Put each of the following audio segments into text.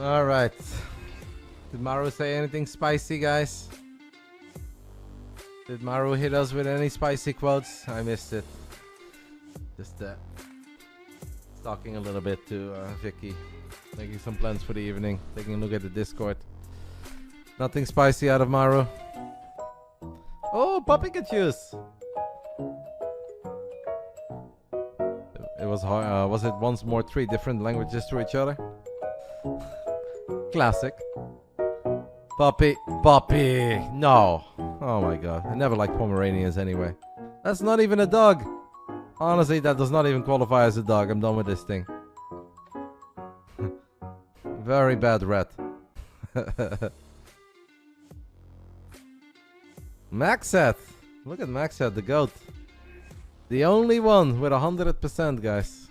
Alright. Did Maru say anything spicy, guys? Did Maru hit us with any spicy quotes? I missed it. Just talking a little bit to Vicky. Making some plans for the evening. Taking a look at the Discord. Nothing spicy out of Maru. Oh, Puppy Pikachu's! It was hard. Was it once more 3 different languages to each other? Classic. Puppy. No. Oh my god. I never liked Pomeranians anyway. That's not even a dog. Honestly, that does not even qualify as a dog. I'm done with this thing. Very bad rat. Maxat. Look at Maxat, the goat. The only one with 100%, guys.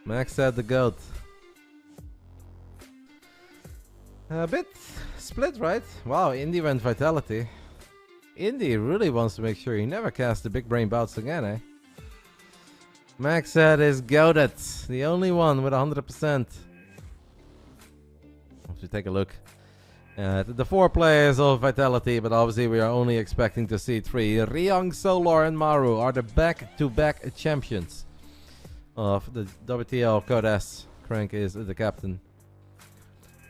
Maxat, the goat. A bit split, right? Wow, Indy went Vitality. Indy really wants to make sure he never casts the big brain bouts again, eh? Maxat is goated. The only one with 100%. Let's take a look at the 4 players of Vitality, but obviously we are only expecting to see 3. Ryung, Solar, and Maru are the back-to-back champions of the WTL Code S. Crank is the captain.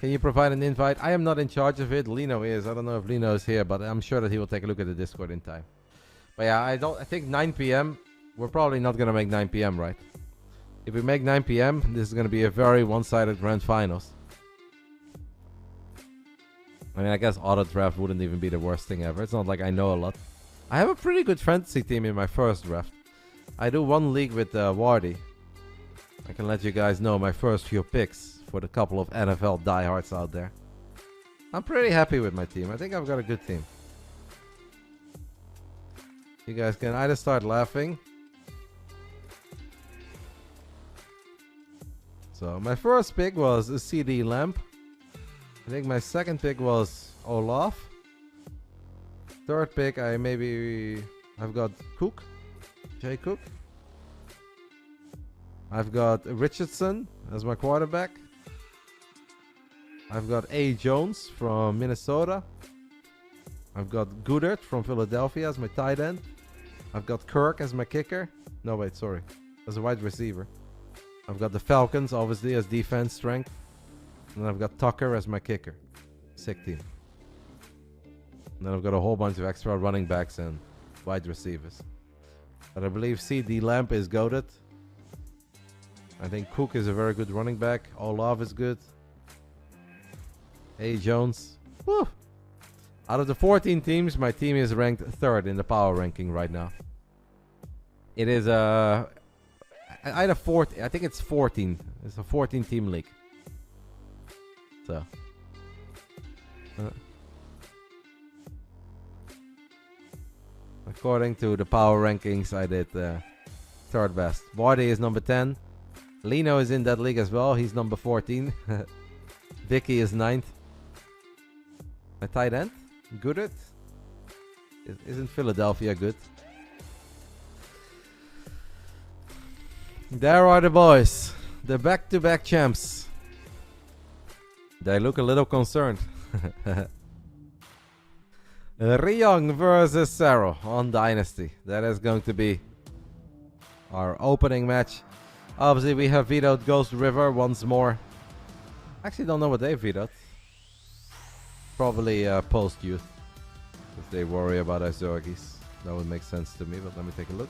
Can you provide an invite? I am not in charge of it. Lino is. I don't know if Lino is here, but I'm sure that he will take a look at the Discord in time. But yeah, I think 9 p.m. We're probably not going to make 9 p.m., right? If we make 9 p.m., this is going to be a very one-sided grand finals. I mean, I guess auto draft wouldn't even be the worst thing ever. It's not like I know a lot. I have a pretty good fantasy team in my first draft. I do 1 league with Wardy. I can let you guys know my first few picks for the couple of NFL diehards out there. I'm pretty happy with my team. I think I've got a good team. You guys can either start laughing. So my first pick was a CD Lamp. I think my second pick was Olaf. Third pick I've got Cook. Jay Cook. I've got Richardson as my quarterback. I've got A. Jones from Minnesota. I've got Goodert from Philadelphia as my tight end. I've got Kirk as my kicker. No, wait, sorry. As a wide receiver. I've got the Falcons, obviously, as defense strength. And I've got Tucker as my kicker. Sick team. And then I've got a whole bunch of extra running backs and wide receivers. But I believe CD Lamp is goated. I think Cook is a very good running back. Olaf is good. A. Jones. Woo! Out of the 14 teams, my team is ranked 3rd in the power ranking right now. It is either 14. I think it's 14. It's a 14-team league. So. According to the power rankings, I did 3rd best. Wardy is number 10. Lino is in that league as well. He's number 14. Vicky is 9th. My tight end? Goodert? Isn't Philadelphia good? There are the boys. The back-to-back champs. They look a little concerned. Ryung versus Serral on Dynasty. That is going to be our opening match. Obviously, we have vetoed Ghost River once more. Actually, don't know what they vetoed. Probably post-youth. If they worry about Azorgis. That would make sense to me, but let me take a look.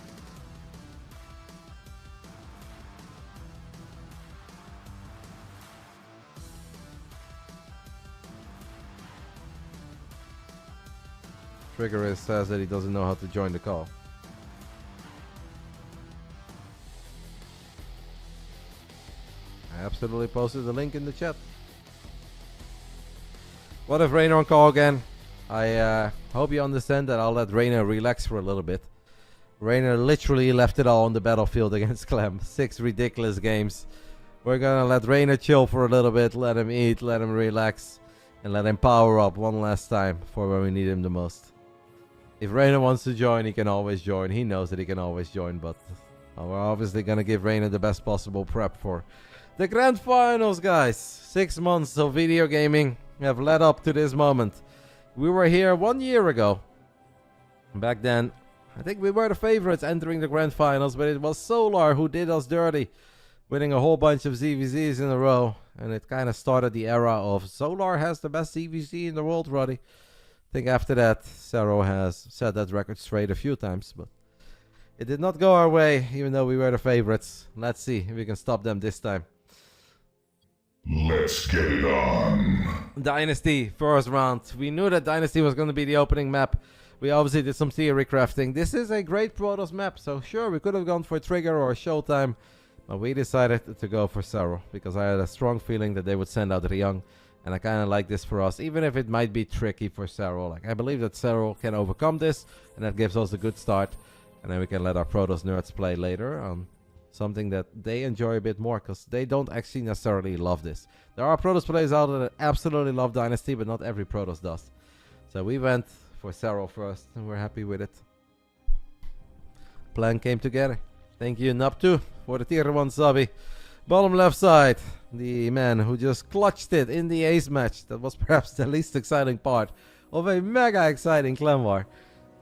Triggerist says that he doesn't know how to join the call. I absolutely posted the link in the chat. What if Reynor on call again? I hope you understand that I'll let Reynor relax for a little bit. Reynor literally left it all on the battlefield against Clem. 6 ridiculous games. We're gonna let Reynor chill for a little bit, let him eat, let him relax, and let him power up one last time for when we need him the most. If Reynor wants to join, he can always join. He knows that he can always join, but We're obviously going to give Reynor the best possible prep for the grand finals, guys. 6 months of video gaming have led up to this moment. We were here 1 year ago. Back then, I think we were the favorites entering the grand finals, but it was Solar who did us dirty, winning a whole bunch of ZVZs in a row. And it kind of started the era of Solar has the best ZVZ in the world, Roddy. I think after that, Serral has set that record straight a few times, but it did not go our way, even though we were the favorites. Let's see if we can stop them this time. Let's get it on. Dynasty, first round. We knew that Dynasty was going to be the opening map. We obviously did some theory crafting. This is a great Protoss map, so sure, we could have gone for Trigger or Showtime, but we decided to go for Serral because I had a strong feeling that they would send out Ryung, and I kind of like this for us, even if it might be tricky for Serral. Like, I believe that Serral can overcome this, and that gives us a good start, and then we can let our Protoss nerds play later on something that they enjoy a bit more, because they don't actually necessarily love this. There are Protoss players out there that absolutely love Dynasty, but not every Protoss does. So we went for Serral first, and we're happy with it. Plan came together. Thank you, Nap2, for the tier 1 subby. Bottom left side, the man who just clutched it in the ace match. That was perhaps the least exciting part of a mega exciting clan war.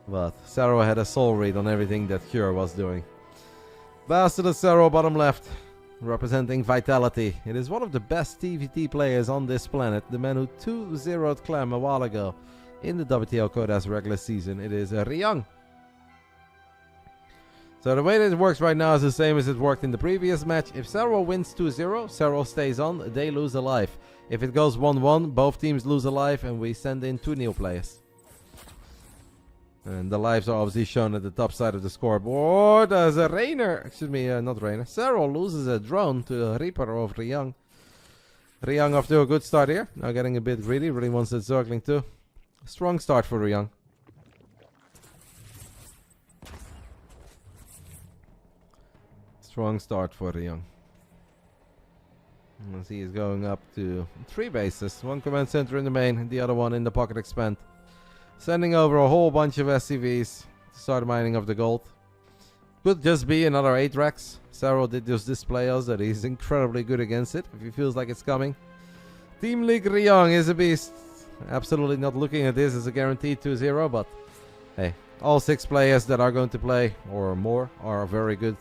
But Serral had a soul read on everything that Cure was doing. BASILISK Serral, bottom left, representing Vitality. It is one of the best TVT players on this planet. The man who 2-0'd Clem a while ago in the WTL Codas regular season. It is Ryung. So the way that it works right now is the same as it worked in the previous match. If Serral wins 2-0, Serral stays on, they lose a life. If it goes 1-1, both teams lose a life, and we send in 2 new players. And the lives are obviously shown at the top side of the scoreboard as a Reynor, excuse me, not Reynor. Serral loses a drone to the Reaper of Ryung. Ryung off to a good start here. Now getting a bit greedy, really wants it circling too. Strong start for Ryung. Strong start for Ryung. As he is going up to 3 bases. 1 command center in the main, the other one in the pocket expand. Sending over a whole bunch of SCVs to start mining of the gold. Could just be another 8 racks. Serral did just display us that he's incredibly good against it, if he feels like it's coming. Team League Ryung is a beast. Absolutely not looking at this as a guaranteed 2-0, but hey, all 6 players that are going to play, or more, are very good.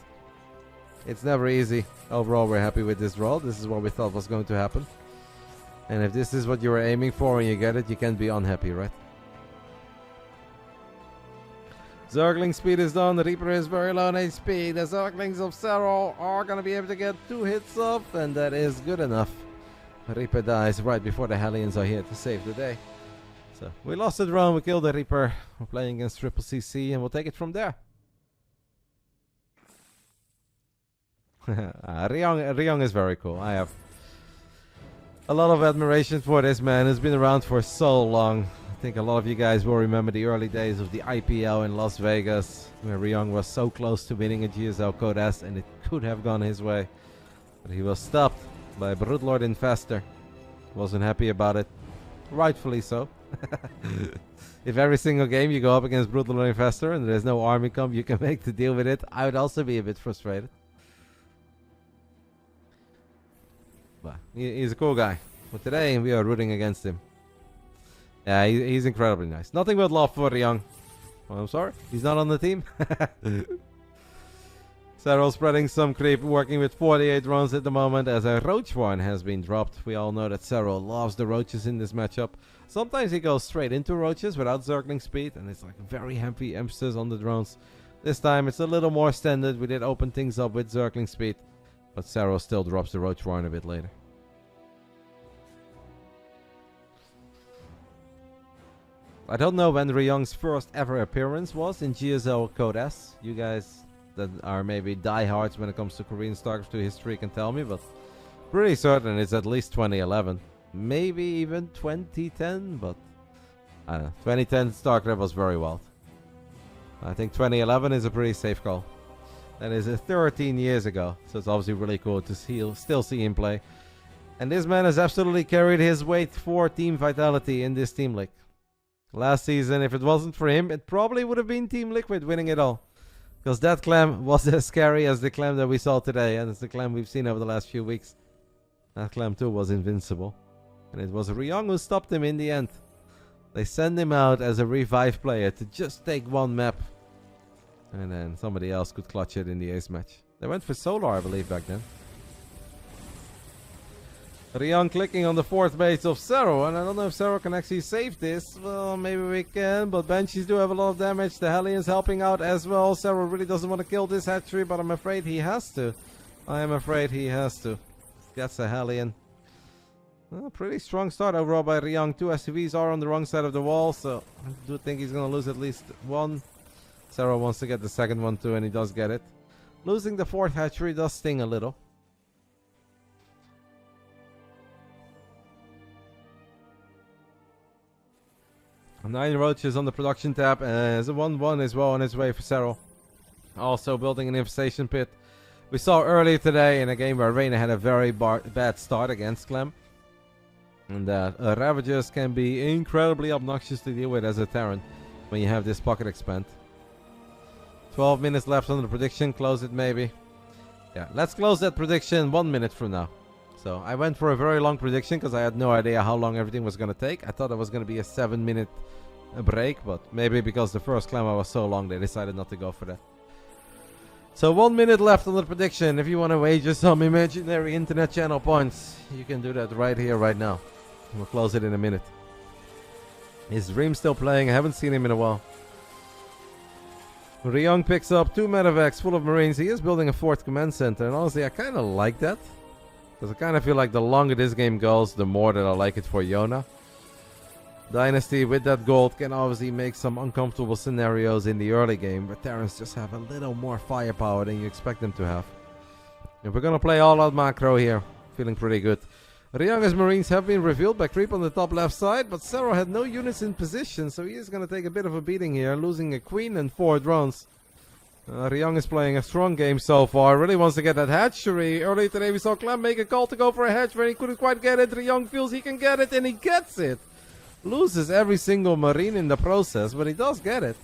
It's never easy. Overall, we're happy with this draw. This is what we thought was going to happen. And if this is what you were aiming for and you get it, you can't be unhappy, right? Zergling speed is done. The Reaper is very low on HP. The Zerglings of Serral are going to be able to get 2 hits up, and that is good enough. The Reaper dies right before the Hellions are here to save the day. So we lost the drone. We killed the Reaper. We're playing against Triple CC, and we'll take it from there. Ryung is very cool. I have a lot of admiration for this man who's been around for so long. I think a lot of you guys will remember the early days of the IPL in Las Vegas, where Ryung was so close to winning a GSL Codas, and it could have gone his way. But he was stopped by Broodlord Infestor. Wasn't happy about it. Rightfully so. If every single game you go up against Broodlord Infestor and there's no army comp you can make to deal with it, I would also be a bit frustrated. But he's a cool guy. But today we are rooting against him. Yeah, he's incredibly nice. Nothing but love for Ryung. Oh, I'm sorry, he's not on the team. Serral spreading some creep, working with 48 rounds at the moment as a Roach one has been dropped. We all know that Serral loves the Roaches in this matchup. Sometimes he goes straight into Roaches without Zergling speed, and it's like a very heavy emphasis on the drones. This time it's a little more standard. We did open things up with Zergling speed, but Serral still drops the Roach Warren a bit later. I don't know when Ryung's first ever appearance was in GSL Codas. You guys that are maybe diehards when it comes to Korean Starcraft 2 history can tell me, but pretty certain it's at least 2011. Maybe even 2010, but I don't know. 2010 Starcraft was very wild. I think 2011 is a pretty safe call. That is 13 years ago, so it's obviously really cool to still see him play. And this man has absolutely carried his weight for Team Vitality in this Team League. Last season, if it wasn't for him, it probably would have been Team Liquid winning it all. Because that clam was as scary as the clam that we saw today, and it's the clam we've seen over the last few weeks. That clam too was invincible. And it was Ryung who stopped him in the end. They send him out as a revive player to just take one map. And then somebody else could clutch it in the ace match. They went for Solar, I believe, back then. Ryung clicking on the fourth base of Serral, and I don't know if Serral can actually save this. Well, maybe we can, but Banshees do have a lot of damage. The Hellions helping out as well. Serral really doesn't want to kill this hatchery, but I'm afraid he has to. I am afraid he has to. Gets a Hellion. Well, pretty strong start overall by Ryung. 2 SCVs are on the wrong side of the wall, so I do think he's going to lose at least one. Serral wants to get the second one too, and he does get it. Losing the fourth hatchery does sting a little. Nine roaches on the production tab, and there's a 1-1 as well on its way for Serral. Also building an infestation pit. We saw earlier today in a game where Reynor had a very bad start against Clem. And that Ravagers can be incredibly obnoxious to deal with as a Terran when you have this pocket expand. 12 minutes left on the prediction. Close it maybe. Yeah, let's close that prediction 1 minute from now. So I went for a very long prediction because I had no idea how long everything was going to take. I thought it was going to be a 7-minute break, but maybe because the first clamor was so long they decided not to go for that. So 1 minute left on the prediction. If you want to wager some imaginary internet channel points, you can do that right here, right now. We'll close it in a minute. Is Dream still playing? I haven't seen him in a while. Ryung picks up 2 medevacs full of Marines. He is building a 4th command center, and honestly I kind of like that. Because I kind of feel like the longer this game goes, the more that I like it for Yona. Dynasty with that gold can obviously make some uncomfortable scenarios in the early game, but Terrans just have a little more firepower than you expect them to have. If we're going to play all out macro here, feeling pretty good. Ryung's Marines have been revealed by creep on the top left side, but Serral had no units in position, so he is going to take a bit of a beating here, losing a queen and 4 drones. Ryung is playing a strong game so far, really wants to get that hatchery. Earlier today we saw Clem make a call to go for a hatchery, he couldn't quite get it. Ryung feels he can get it, and he gets it. Loses every single Marine in the process, but he does get it.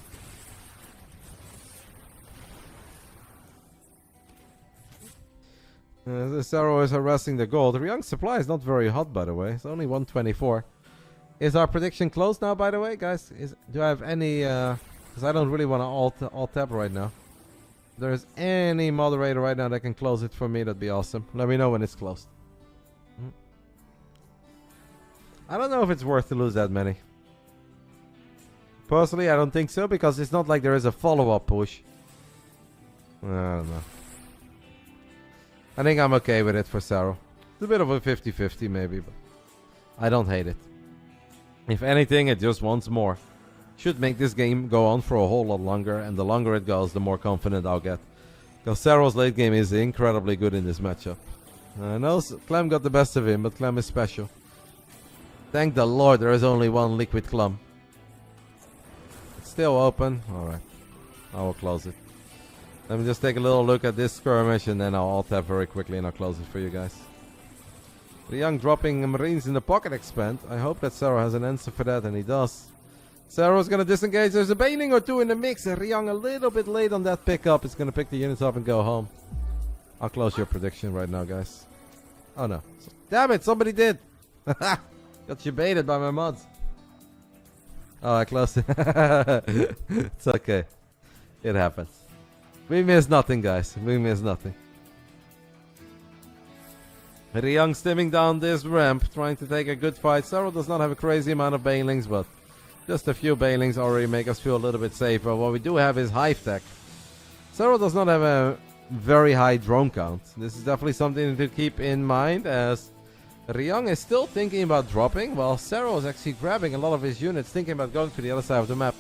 Serral is harassing the gold. Ryung's supply is not very hot, by the way. It's only 124. Is our prediction closed now, by the way, guys? Do I have any... Because I don't really want to alt-tab right now. If there's any moderator right now that can close it for me, that'd be awesome. Let me know when it's closed. I don't know if it's worth to lose that many. Personally, I don't think so, because it's not like there is a follow-up push. I don't know. I think I'm okay with it for Serral. It's a bit of a 50-50 maybe, but I don't hate it. If anything, it just wants more. Should make this game go on for a whole lot longer, and the longer it goes, the more confident I'll get. Because Serral's late game is incredibly good in this matchup. I know Clem got the best of him, but Clem is special. Thank the Lord there is only one liquid Clem. It's still open. Alright. I will close it. Let me just take a little look at this skirmish, and then I'll alt-tab very quickly and I'll close it for you guys. Ryung dropping Marines in the pocket expand. I hope that Serral has an answer for that, and he does. Serral's going to disengage. There's a Baning or 2 in the mix, and Ryung a little bit late on that pickup. Is going to pick the units up and go home. I'll close your prediction right now, guys. Oh no. Damn it, somebody did. Got you baited by my mods. Oh, I closed it. It's okay. It happens. We miss nothing, guys. We miss nothing. Ryung stimming down this ramp, trying to take a good fight. Serral does not have a crazy amount of Banelings, but just a few Banelings already make us feel a little bit safer. What we do have is Hive Tech. Serral does not have a very high drone count. This is definitely something to keep in mind, as Ryung is still thinking about dropping, while Serral is actually grabbing a lot of his units, thinking about going to the other side of the map.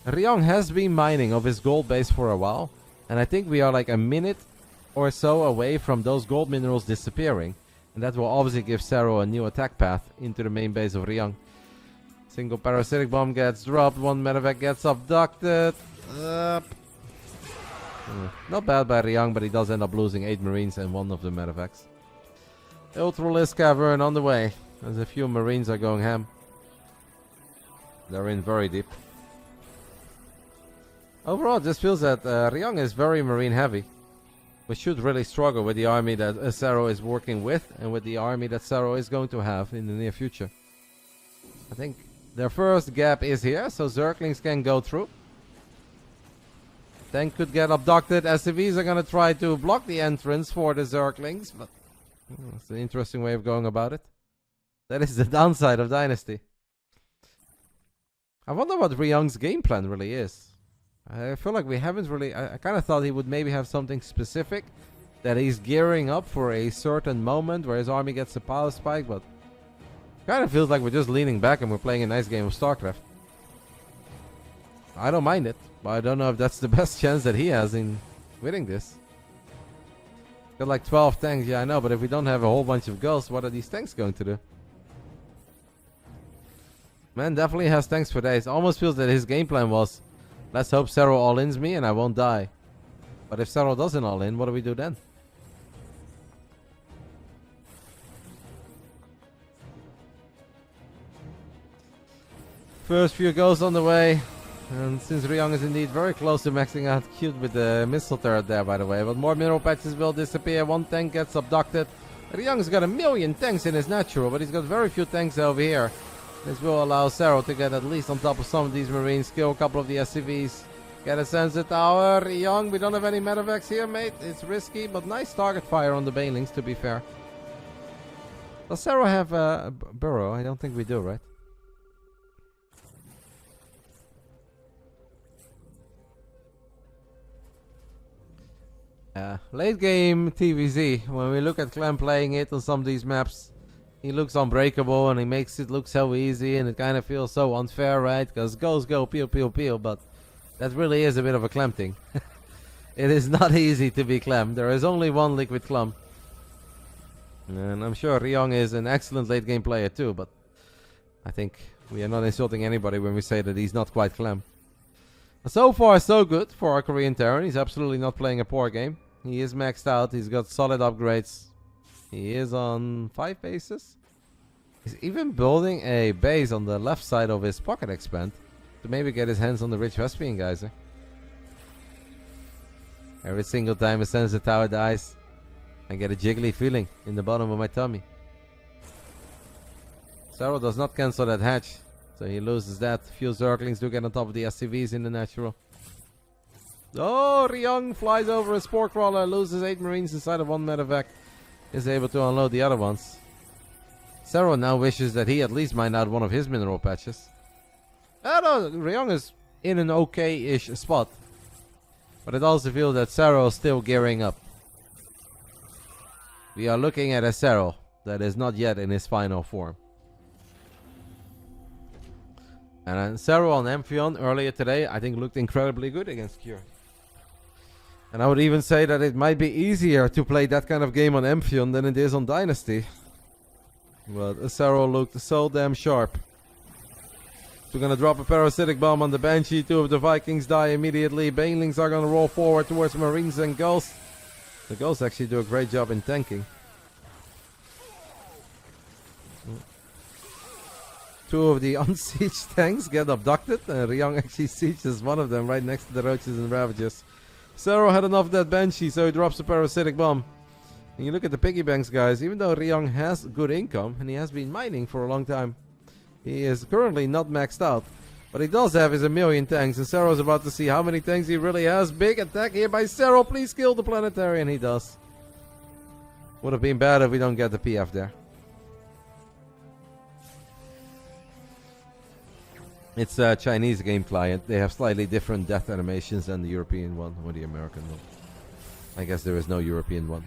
Ryung has been mining of his gold base for a while, and I think we are like a minute or so away from those gold minerals disappearing, and that will obviously give Serral a new attack path into the main base of Ryung. Single parasitic bomb gets dropped, 1 medevac gets abducted. Not bad by Ryung, but he does end up losing 8 Marines and 1 of the medevacs. Ultralisk Cavern on the way, as a few Marines are going ham. They're in very deep. Overall, it just feels that Ryung is very marine heavy. We should really struggle with the army that Serral is working with and with the army that Serral is going to have in the near future. I think their first gap is here, so Zerglings can go through. Tank could get abducted. SCVs are going to try to block the entrance for the Zerglings, but it's an interesting way of going about it. That is the downside of Dynasty. I wonder what Ryung's game plan really is. I feel like we haven't really... I kind of thought he would maybe have something specific, that he's gearing up for a certain moment where his army gets a power spike, but kind of feels like we're just leaning back and we're playing a nice game of Starcraft. I don't mind it, but I don't know if that's the best chance that he has in winning this. Got like 12 tanks, yeah I know, but if we don't have a whole bunch of ghosts, what are these tanks going to do? Man definitely has tanks for days. Almost feels that his game plan was, let's hope Serral all-ins me and I won't die. But if Serral doesn't all-in, what do we do then? First few goes on the way. And since Ryung is indeed very close to maxing out, cute with the missile turret there by the way. But more mineral patches will disappear. One tank gets abducted. Ryung's got 1,000,000 tanks in his natural, but he's got very few tanks over here. This will allow Serral to get at least on top of some of these marines, kill a couple of the SCVs. Get a sensor tower. Ryung, we don't have any medevacs here, mate. It's risky, but nice target fire on the banelings, to be fair. Does Serral have a burrow? I don't think we do, right? Late game TVZ, when we look at Clem playing it on some of these maps, he looks unbreakable and he makes it look so easy and it kind of feels so unfair, right? Because goes go, peel, peel, peel, but that really is a bit of a Clem thing. It is not easy to be Clem. There is only one liquid Clem. And I'm sure Ryung is an excellent late game player too, but I think we are not insulting anybody when we say that he's not quite Clem. So far so good for our Korean Terran. He's absolutely not playing a poor game. He is maxed out. He's got solid upgrades. He is on 5 bases. He's even building a base on the left side of his pocket expand to maybe get his hands on the rich Vespian geyser. Every single time a sensor tower dies, I get a jiggly feeling in the bottom of my tummy. Serral does not cancel that hatch, so he loses that. Few Zerglings do get on top of the SCVs in the natural. Oh, Ryung flies over a Spore Crawler, loses 8 Marines inside of 1 medevac. Is able to unload the other ones. Serral now wishes that he at least mined out one of his mineral patches. No, Ryung is in an okay-ish spot. But it also feels that Serral is still gearing up. We are looking at a Serral that is not yet in his final form. And Serral on Amphion earlier today, I think looked incredibly good against Cure. And I would even say that it might be easier to play that kind of game on Amphion than it is on Dynasty. But Serral looked so damn sharp. We're gonna drop a parasitic bomb on the Banshee. 2 of the Vikings die immediately. Banelings are gonna roll forward towards Marines and Ghosts. The Ghosts actually do a great job in tanking. 2 of the unsieged tanks get abducted. Ryung actually sieges one of them right next to the Roaches and Ravagers. Serral had enough of that Banshee, so he drops a parasitic bomb. And you look at the piggy banks, guys. Even though Ryung has good income, and he has been mining for a long time, he is currently not maxed out. But he does have his 1,000,000 tanks, and Serral's about to see how many tanks he really has. Big attack here by Serral. Please kill the planetary, and he does. Would have been bad if we don't get the PF there. It's a Chinese game client. They have slightly different death animations than the European one or the American one. I guess there is no European one.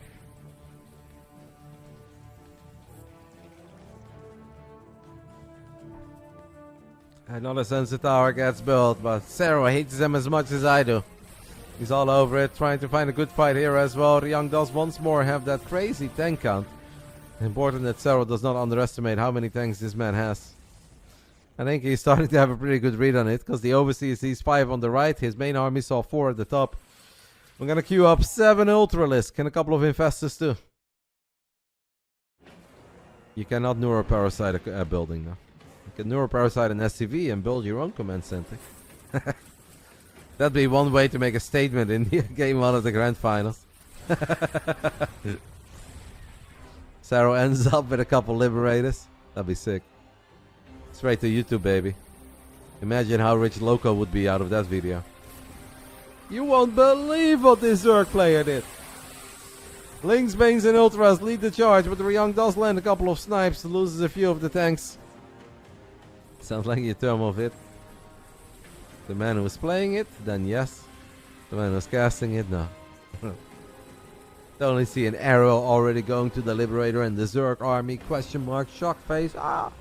Another sensor tower gets built, but Serral hates them as much as I do. He's all over it, trying to find a good fight here as well. Ryung does once more have that crazy tank count. Important that Serral does not underestimate how many tanks this man has. I think he's starting to have a pretty good read on it, because the Overseer sees 5 on the right. His main army saw 4 at the top. We're going to queue up 7 Ultralisk and a couple of Infestors too. You cannot neuroparasite a building now. You can neuroparasite an SCV and build your own command center. That'd be one way to make a statement in the game 1 of the grand finals. Serral ends up with a couple liberators. That'd be sick. Straight to YouTube, baby. Imagine how rich Loco would be out of that video. You won't believe what this Zerg player did. Lings, Banes, and Ultras lead the charge, but Ryung does land a couple of snipes, loses a few of the tanks. Sounds like your thermal fit. The man who was playing it, then yes. The man who was casting it, no. They only see an arrow already going to the Liberator and the Zerg army, question mark, shock face, ah!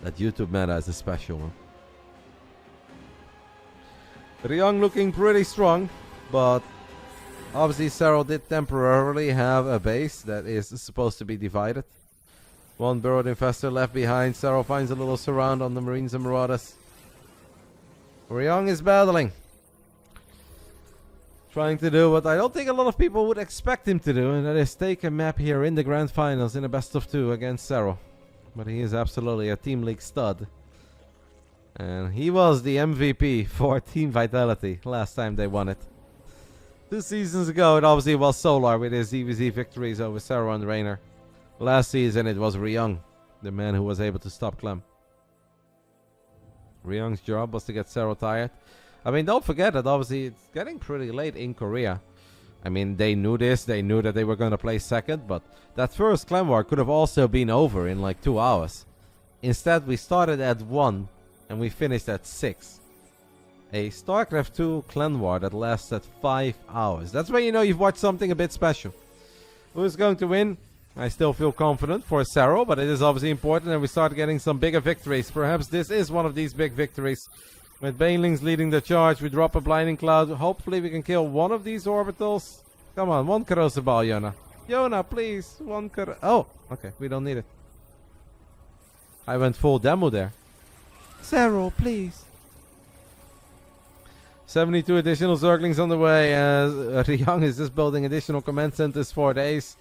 That YouTube meta is a special one. Ryung looking pretty strong, but obviously Serral did temporarily have a base that is supposed to be divided. One burrowed infestor left behind. Serral finds a little surround on the Marines and Marauders. Ryung is battling. Trying to do what I don't think a lot of people would expect him to do, and that is take a map here in the grand finals in a best of 2 against Serral. But he is absolutely a Team League stud. And he was the MVP for Team Vitality last time they won it. 2 seasons ago, it obviously was Solar with his EVZ victories over Serral and Reynor. Last season, it was Ryung, the man who was able to stop Clem. Ryung's job was to get Serral tired. I mean, don't forget that obviously it's getting pretty late in Korea. I mean, they knew this. They knew that they were going to play second, but that first Clan War could have also been over in like 2 hours. Instead, we started at 1 and we finished at 6. A Starcraft 2 Clan War that lasted 5 hours. That's when you know you've watched something a bit special. Who's going to win? I still feel confident for Serral, but it is obviously important that we start getting some bigger victories. Perhaps this is one of these big victories. With Banelings leading the charge, we drop a Blinding Cloud. Hopefully we can kill one of these orbitals. Come on, one corrosive ball, Yona. Yona, please. One Oh, okay, we don't need it. I went full demo there. Serral, please. 72 additional Zerglings on the way. Ryung is just building additional command centers for days.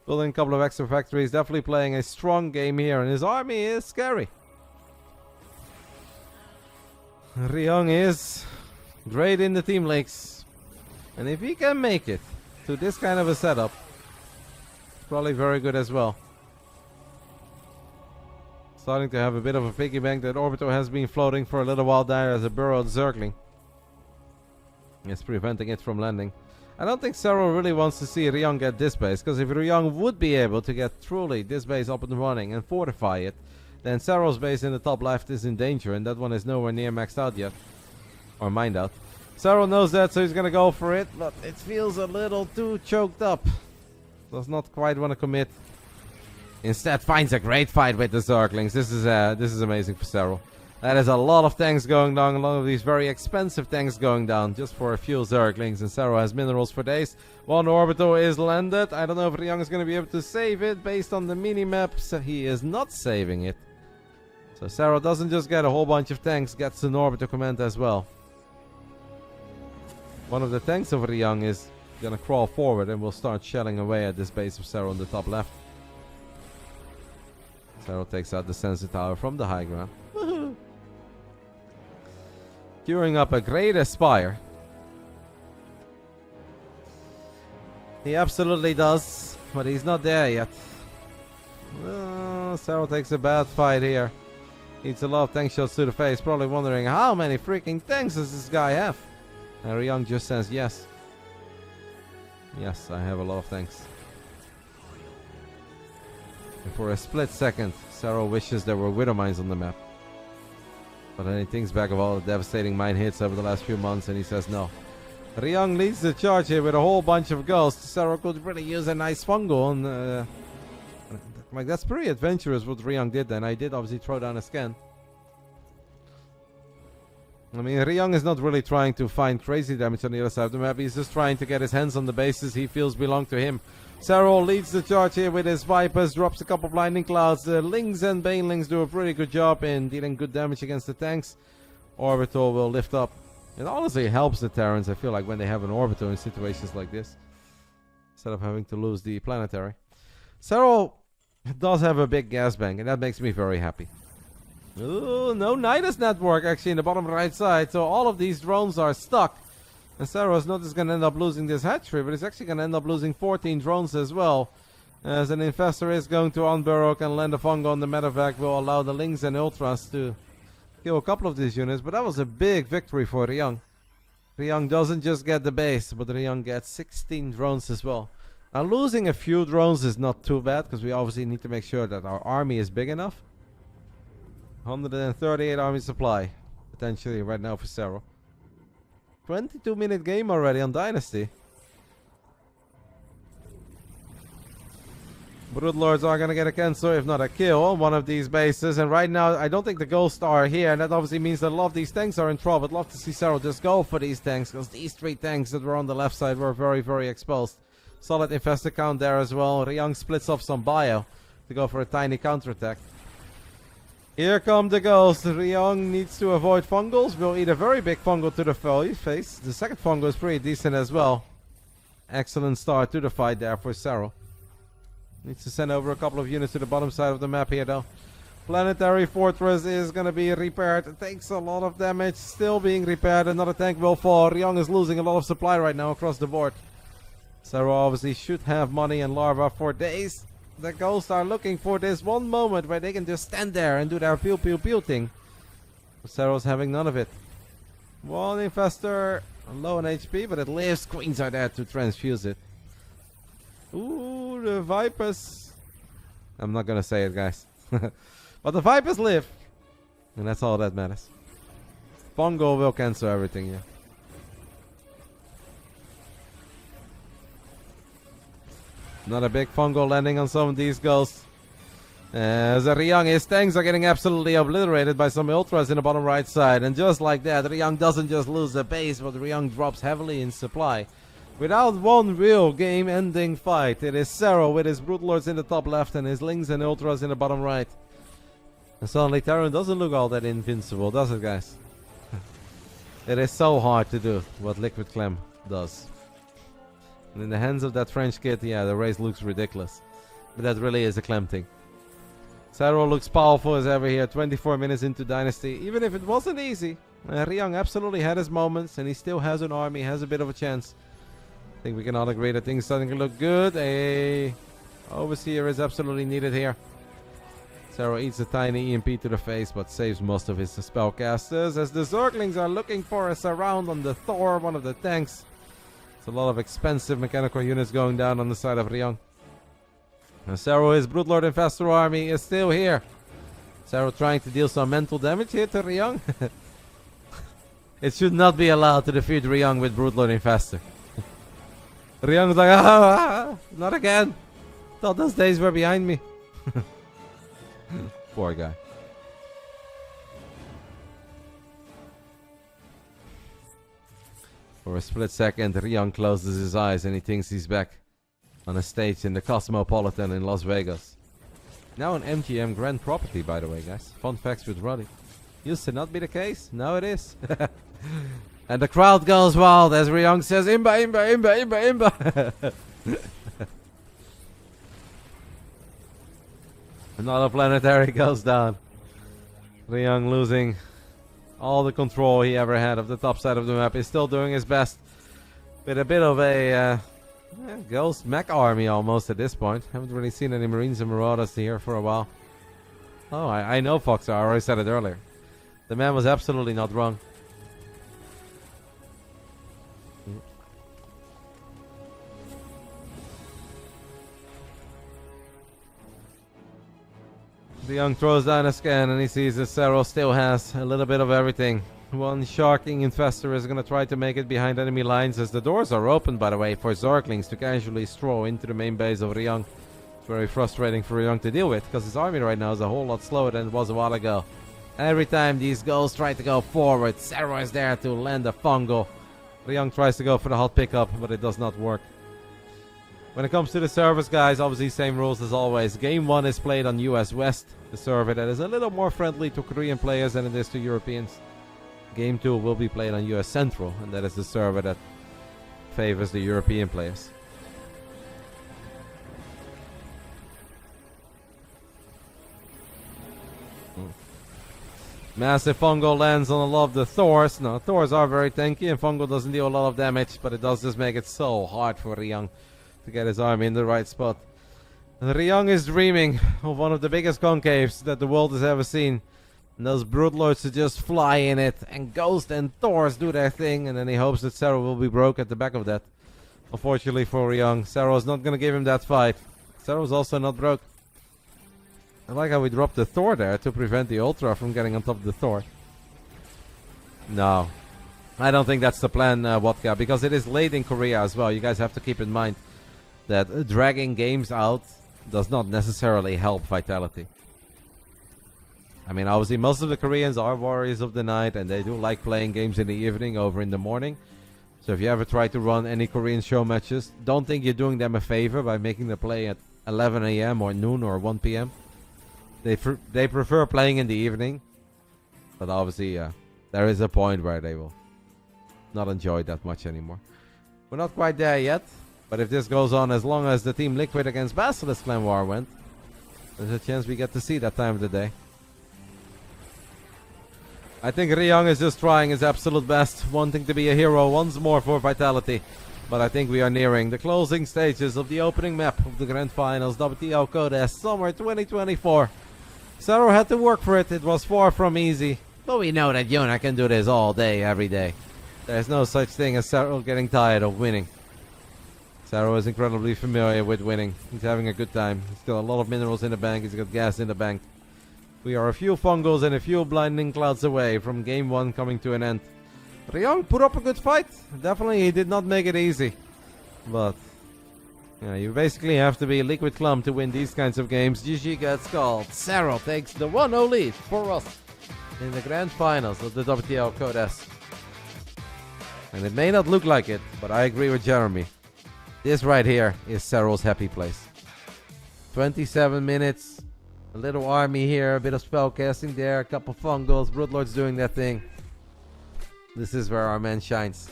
Building a couple of extra factories. Definitely playing a strong game here. And his army is scary. Ryung is great in the team leagues. And if he can make it to this kind of a setup, it's probably very good as well. Starting to have a bit of a piggy bank. That Orbiter has been floating for a little while there as a burrowed Zergling. It's preventing it from landing. I don't think Serral really wants to see Ryung get this base, because if Ryung would be able to get truly this base up and running and fortify it, then Serral's base in the top left is in danger, and that one is nowhere near maxed out yet. Or mined out. Serral knows that, so he's gonna go for it, but it feels a little too choked up. Does not quite want to commit. Instead finds a great fight with the Zerglings. This is amazing for Serral. That is a lot of tanks going down, a lot of these very expensive tanks going down just for a few Zerglings, and Serral has minerals for days. One orbital is landed. I don't know if Ryung is going to be able to save it based on the mini-map. So he is not saving it. So Serral doesn't just get a whole bunch of tanks, gets an orbital command as well. One of the tanks of Ryung is going to crawl forward and will start shelling away at this base of Serral on the top left. Serral takes out the sensor tower from the high ground. Queuing up a great Aspire. He absolutely does, but he's not there yet. Serral takes a bad fight here. Needs a lot of tank shots to the face. Probably wondering how many freaking tanks does this guy have? And Ryung just says yes. Yes, I have a lot of tanks. And for a split second, Serral wishes there were Widow Mines on the map. But then he thinks back of all the devastating mine hits over the last few months and he says no. Ryung leads the charge here with a whole bunch of ghosts. Serral could really use a nice fungal. And, like, that's pretty adventurous what Ryung did then. I did obviously throw down a scan. I mean, Ryung is not really trying to find crazy damage on the other side of the map. He's just trying to get his hands on the bases he feels belong to him. Serral leads the charge here with his Vipers, drops a couple Blinding Clouds. Lings and Banelings do a pretty good job in dealing good damage against the tanks. Orbital will lift up. It honestly helps the Terrans, I feel like, when they have an Orbital in situations like this. Instead of having to lose the Planetary. Serral does have a big gas bank, and that makes me very happy. Ooh, no Nidus network actually in the bottom right side. So all of these drones are stuck. And Serral is not just going to end up losing this hatchery, but he's actually going to end up losing 14 drones as well. As an infestor is going to unburrow and land a fungo on the medevac, will allow the Lings and Ultras to kill a couple of these units. But that was a big victory for Ryung. Ryung doesn't just get the base, but Ryung gets 16 drones as well. Now losing a few drones is not too bad, because we obviously need to make sure that our army is big enough. 138 army supply, potentially right now for Serral. 22-minute game already on Dynasty. Broodlords are going to get a cancel, if not a kill, on one of these bases. And right now, I don't think the ghosts are here. And that obviously means that a lot of these tanks are in trouble. I'd love to see Serral just go for these tanks, because these 3 tanks that were on the left side were very, very exposed. Solid infestor count there as well. Ryung splits off some bio to go for a tiny counterattack. Here come the ghosts. Ryung needs to avoid fungals. Will eat a very big fungal to the face. The second fungal is pretty decent as well. Excellent start to the fight there for Serral. Needs to send over a couple of units to the bottom side of the map here though. Planetary Fortress is going to be repaired. It takes a lot of damage. Still being repaired. Another tank will fall. Ryung is losing a lot of supply right now across the board. Serral obviously should have money and larva for days. The ghosts are looking for this one moment where they can just stand there and do their pew pew pew thing. Serral's having none of it. One infestor, low on HP, but it lives. Queens are there to transfuse it. Ooh, the Vipers. I'm not gonna say it, guys. But the Vipers live. And that's all that matters. Fungo will cancel everything, yeah. Not a big fungal landing on some of these ghosts. As Ryung, his tanks are getting absolutely obliterated by some ultras in the bottom right side. And just like that, Ryung doesn't just lose the base, but Ryung drops heavily in supply. Without one real game-ending fight, it is Serral with his Broodlords in the top left and his Lings and Ultras in the bottom right. And suddenly Terran doesn't look all that invincible, does it, guys? It is so hard to do what Liquid Clem does. And in the hands of that French kid, yeah, the race looks ridiculous. But that really is a Clem thing. Serral looks powerful as ever here, 24 minutes into Dynasty. Even if it wasn't easy, Ryung absolutely had his moments, and he still has an army, has a bit of a chance. I think we can all agree that things starting to look good. A overseer is absolutely needed here. Serral eats a tiny EMP to the face, but saves most of his spellcasters, as the Zerglings are looking for a surround on the Thor, one of the tanks. It's a lot of expensive mechanical units going down on the side of Ryung. And Serral, his Broodlord Infestor army, is still here. Serral trying to deal some mental damage here to Ryung. It should not be allowed to defeat Ryung with Broodlord Infestor. Ryung's like, not again. Thought those days were behind me. Poor guy. For a split second, Ryung closes his eyes and he thinks he's back on a stage in the Cosmopolitan in Las Vegas. Now an MGM Grand property, by the way, guys. Fun facts with Roddy. Used to not be the case. Now it is. And the crowd goes wild as Ryung says, Imba, Imba, Imba, Imba, Imba. Another planetary goes down. Ryung losing all the control he ever had of the top side of the map. He's still doing his best with a bit of a ghost mech army almost at this point. Haven't really seen any Marines and Marauders here for a while. Oh, I know Fox. I already said it earlier. The man was absolutely not wrong. Ryung throws down a scan and he sees that Serral still has a little bit of everything. One sharking infestor is going to try to make it behind enemy lines, as the doors are open, by the way, for Zerglings to casually stroll into the main base of Ryung. It's very frustrating for Ryung to deal with, because his army right now is a whole lot slower than it was a while ago. Every time these ghosts try to go forward, Serral is there to land a fungal. Ryung tries to go for the hot pickup, but it does not work. When it comes to the servers, guys, obviously same rules as always. Game 1 is played on US West, the server that is a little more friendly to Korean players than it is to Europeans. Game 2 will be played on US Central, and that is the server that favors the European players. Massive Fungo lands on a lot of the Thors. Now, Thors are very tanky and Fungo doesn't deal a lot of damage, but it does just make it so hard for Ryung to get his army in the right spot. And Ryung is dreaming of one of the biggest concaves that the world has ever seen. And those Broodlords to just fly in it, and Ghost and Thors do their thing, and then he hopes that Serral will be broke at the back of that. Unfortunately for Ryung, Serral is not going to give him that fight. Serral is also not broke. I like how we dropped the Thor there to prevent the Ultra from getting on top of the Thor. No, I don't think that's the plan, Wodka, because it is late in Korea as well. You guys have to keep in mind that dragging games out does not necessarily help Vitality. I mean, obviously, most of the Koreans are warriors of the night, and they do like playing games in the evening over in the morning. So if you ever try to run any Korean show matches, don't think you're doing them a favor by making them play at 11 a.m. or noon or 1 p.m. They prefer playing in the evening, but obviously there is a point where they will not enjoy it that much anymore. We're not quite there yet, but if this goes on as long as the Team Liquid against Basilisk Clan War went, there's a chance we get to see that time of the day. I think Ryung is just trying his absolute best, wanting to be a hero once more for Vitality. But I think we are nearing the closing stages of the opening map of the Grand Finals WTL Codes Summer 2024. Serral had to work for it. It was far from easy. But we know that Yona can do this all day, every day. There's no such thing as Serral getting tired of winning. Serral is incredibly familiar with winning. He's having a good time. He's got a lot of minerals in the bank. He's got gas in the bank. We are a few fungals and a few blinding clouds away from game 1 coming to an end. Ryung put up a good fight. Definitely he did not make it easy. But yeah, you basically have to be Liquid Clum to win these kinds of games. GG gets called. Serral takes the 1-0 lead for us in the Grand Finals of the WTL Codes. And it may not look like it, but I agree with Jeremy. This right here is Serral's happy place. 27 minutes. A little army here, a bit of spellcasting there, a couple fungals, Broodlords doing their thing. This is where our man shines.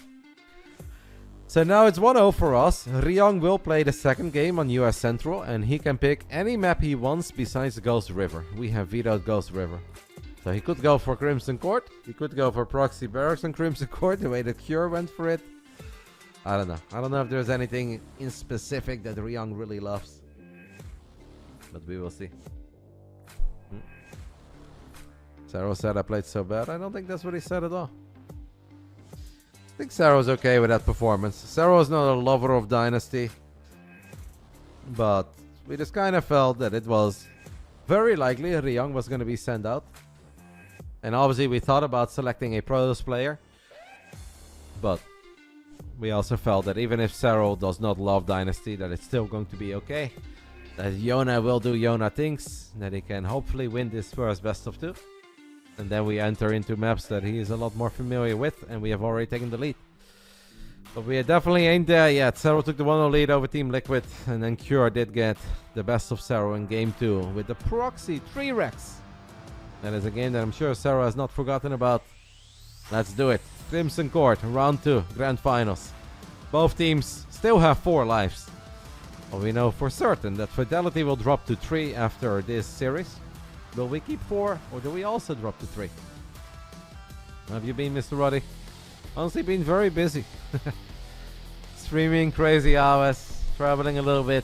So now it's 1-0 for us. Ryung will play the second game on US Central, and he can pick any map he wants besides Ghost River. We have vetoed Ghost River. So he could go for Crimson Court, he could go for Proxy Barracks on Crimson Court, the way that Cure went for it. I don't know. I don't know if there's anything in specific that Ryung really loves. But we will see. Serral said I played so bad. I don't think that's what he said at all. I think Serral's okay with that performance. Serral is not a lover of Dynasty. But we just kind of felt that it was very likely Ryung was going to be sent out. And obviously we thought about selecting a Protoss player. But we also felt that even if Serral does not love Dynasty, that it's still going to be okay. That Yona will do Yona things. That he can hopefully win this first best of 2. And then we enter into maps that he is a lot more familiar with, and we have already taken the lead. But we definitely ain't there yet. Serral took the 1-0 lead over Team Liquid, and then Cure did get the best of Serral in game 2 with the Proxy 3 Rex. That is a game that I'm sure Serral has not forgotten about. Let's do it. Crimson Court, round 2, Grand Finals. Both teams still have 4 lives. But we know for certain that Fidelity will drop to 3 after this series. Will we keep 4, or do we also drop to 3? How have you been, Mr. Roddy? Honestly, been very busy. Streaming crazy hours, traveling a little bit.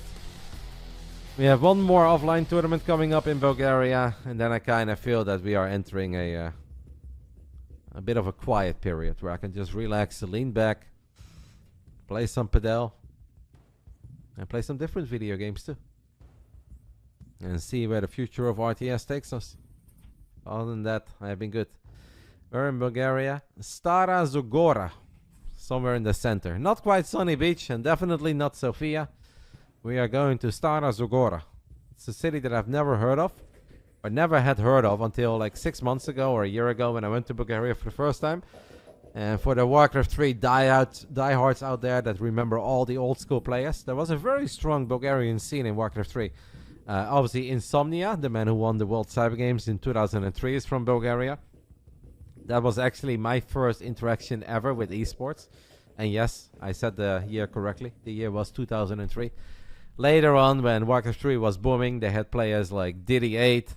We have one more offline tournament coming up in Bulgaria, and then I kind of feel that we are entering a bit of a quiet period where I can just relax, lean back, play some padel, and play some different video games too. And see where the future of RTS takes us. Other than that, I have been good. We're in Bulgaria. Stara Zagora. Somewhere in the center. Not quite Sunny Beach and definitely not Sofia. We are going to Stara Zagora. It's a city that I've never heard of. Or never had heard of until like 6 months ago or a year ago when I went to Bulgaria for the first time. And for the Warcraft 3 diehards out there that remember all the old school players, there was a very strong Bulgarian scene in Warcraft 3. Obviously, Insomnia, the man who won the World Cyber Games in 2003, is from Bulgaria. That was actually my first interaction ever with esports. And yes, I said the year correctly. The year was 2003. Later on, when Warcraft 3 was booming, they had players like Diddy 8,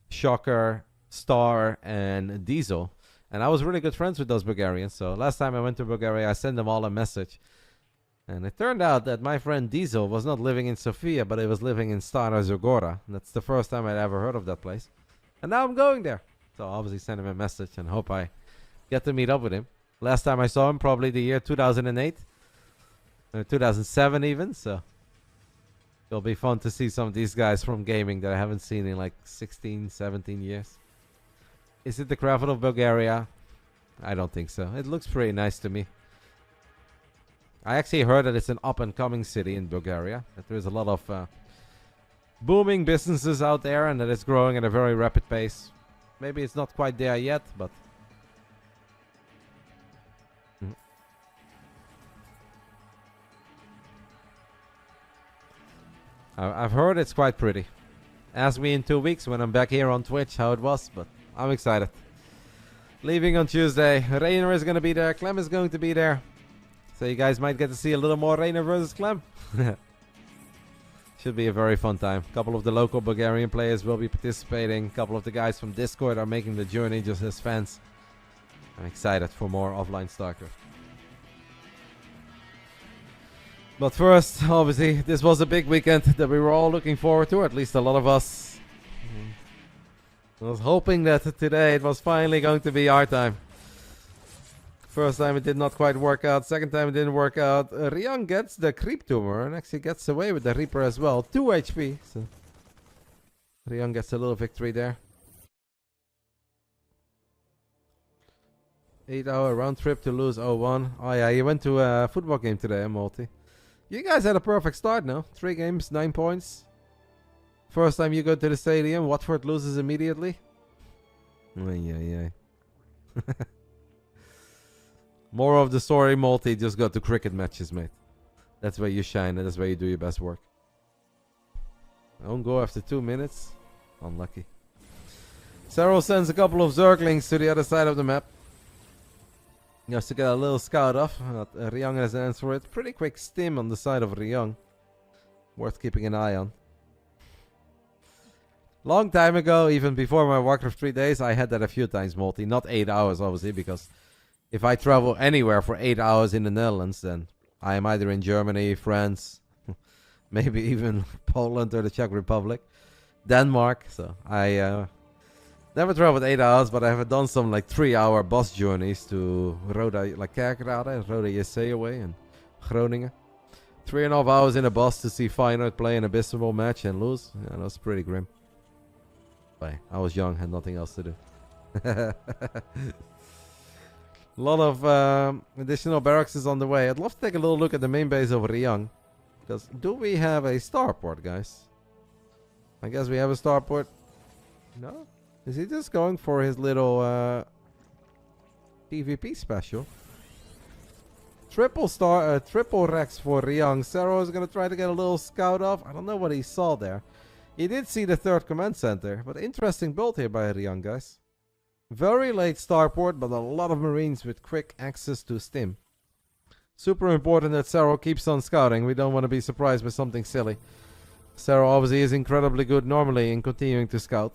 Shocker, Star, and Diesel. And I was really good friends with those Bulgarians. So last time I went to Bulgaria, I sent them all a message. And it turned out that my friend Diesel was not living in Sofia, but he was living in Stara Zagora. That's the first time I'd ever heard of that place. And now I'm going there. So I obviously sent him a message and hope I get to meet up with him. Last time I saw him, probably the year 2008. Or 2007 even, so it'll be fun to see some of these guys from gaming that I haven't seen in like 16, 17 years. Is it the capital of Bulgaria? I don't think so. It looks pretty nice to me. I actually heard that it's an up-and-coming city in Bulgaria. That there's a lot of booming businesses out there and that it's growing at a very rapid pace. Maybe it's not quite there yet, but... I've heard it's quite pretty. Ask me in 2 weeks when I'm back here on Twitch how it was, but I'm excited. Leaving on Tuesday. Reynor is going to be there. Clem is going to be there. So you guys might get to see a little more Reynor versus Clem. Should be a very fun time. A couple of the local Bulgarian players will be participating. A couple of the guys from Discord are making the journey just as fans. I'm excited for more offline Starcraft. But first, obviously, this was a big weekend that we were all looking forward to, at least a lot of us. I was hoping that today it was finally going to be our time. First time it did not quite work out, second time it didn't work out. Ryung gets the creep tumor and actually gets away with the Reaper as well. 2 HP, so Ryung gets a little victory there. 8-hour round trip to lose 0-1. Oh yeah, you went to a football game today, Multi. You guys had a perfect start now. 3 games, 9 points. First time you go to the stadium, Watford loses immediately. More of the story, Multi, just go to cricket matches, mate. That's where you shine and that's where you do your best work. Don't go after 2 minutes. Unlucky. Serral sends a couple of Zerglings to the other side of the map. Just to get a little scout off. Ryung has an answer for it. Pretty quick stim on the side of Ryung. Worth keeping an eye on. Long time ago, even before my Warcraft 3 days, I had that a few times, Multi. Not 8 hours, obviously, because if I travel anywhere for 8 hours in the Netherlands, then I am either in Germany, France, maybe even Poland or the Czech Republic, Denmark. So I never traveled 8 hours, but I have done some like 3-hour bus journeys to Roda, like Kerkrade, Roda JC away, and Groningen. 3.5 hours in a bus to see Feyenoord play an abysmal match and lose. Yeah, that was pretty grim. But I was young, had nothing else to do. A lot of additional barracks is on the way. I'd love to take a little look at the main base of Ryung. Because do we have a starport, guys? I guess we have a starport. No? Is he just going for his little PvP special? Triple Rex for Ryung. Serral is going to try to get a little scout off. I don't know what he saw there. He did see the 3rd command center. But interesting build here by Ryung, guys. Very late starport, but a lot of marines with quick access to stim. Super important that Serral keeps on scouting. We don't want to be surprised by something silly. Serral obviously is incredibly good normally in continuing to scout.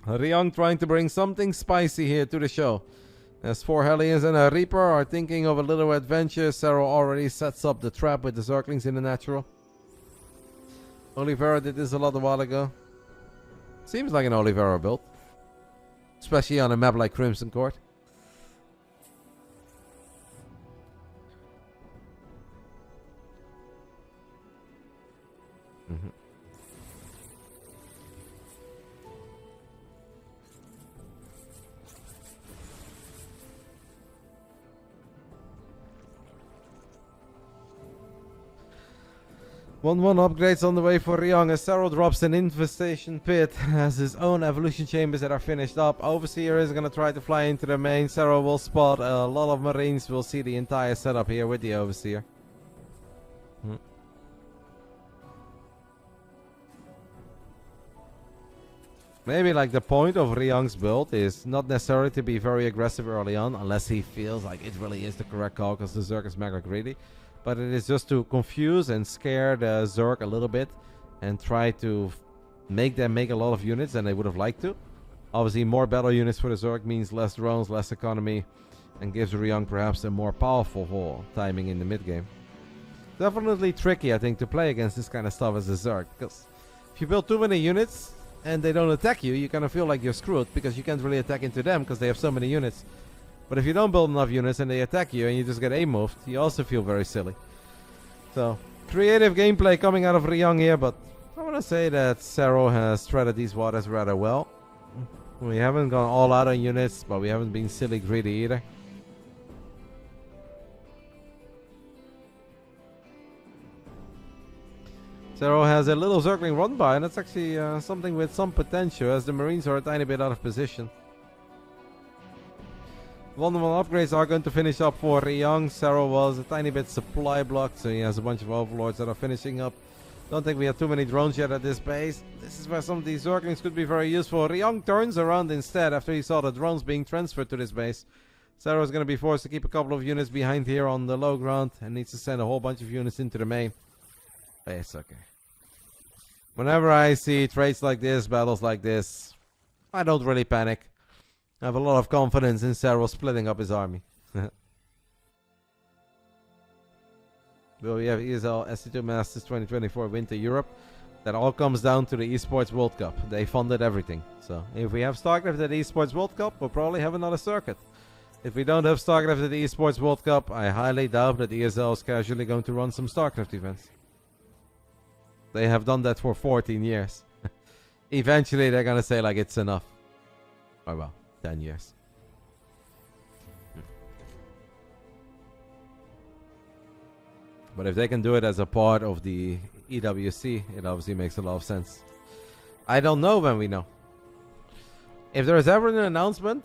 Ryung trying to bring something spicy here to the show. As 4 Hellions and a Reaper are thinking of a little adventure, Serral already sets up the trap with the Zerglings in the natural. Olivera did this a while ago. Seems like an Olivera build. Especially on a map like Crimson Court. Mm-hmm. 1-1 upgrades on the way for Ryung as Serral drops an infestation pit, has his own evolution chambers that are finished up. Overseer is going to try to fly into the main. Serral will spot a lot of marines. We'll see the entire setup here with the Overseer. Maybe like the point of Ryung's build is not necessarily to be very aggressive early on, unless he feels like it really is the correct call because the Zerg is mega greedy. But it is just to confuse and scare the Zerg a little bit and try to make them make a lot of units than they would have liked to. Obviously, more battle units for the Zerg means less drones, less economy, and gives Ryung perhaps a more powerful timing in the mid game. Definitely tricky, I think, to play against this kind of stuff as a Zerg, because if you build too many units and they don't attack you, you kind of feel like you're screwed because you can't really attack into them because they have so many units. But if you don't build enough units and they attack you and you just get A-moved, you also feel very silly. So, creative gameplay coming out of Ryung here, but I want to say that Serral has treaded these waters rather well. We haven't gone all out on units, but we haven't been silly greedy either. Serral has a little circling run by, and that's actually something with some potential, as the Marines are a tiny bit out of position. Vulnerable upgrades are going to finish up for Ryung. Serral was a tiny bit supply blocked, so he has a bunch of overlords that are finishing up. Don't think we have too many drones yet at this base. This is where some of these Zerglings could be very useful. Ryung turns around instead after he saw the drones being transferred to this base. Serral is going to be forced to keep a couple of units behind here on the low ground and needs to send a whole bunch of units into the main. It's okay. Whenever I see trades like this, battles like this, I don't really panic. I have a lot of confidence in Serral splitting up his army. Well, we have ESL SC2 Masters 2024 Winter Europe. That all comes down to the Esports World Cup. They funded everything. So if we have Starcraft at the Esports World Cup, we'll probably have another circuit. If we don't have Starcraft at the Esports World Cup, I highly doubt that ESL is casually going to run some Starcraft events. They have done that for 14 years. Eventually they're going to say like it's enough. Oh well, 10 years. But if they can do it as a part of the EWC, it obviously makes a lot of sense. I don't know when we know. If there is ever an announcement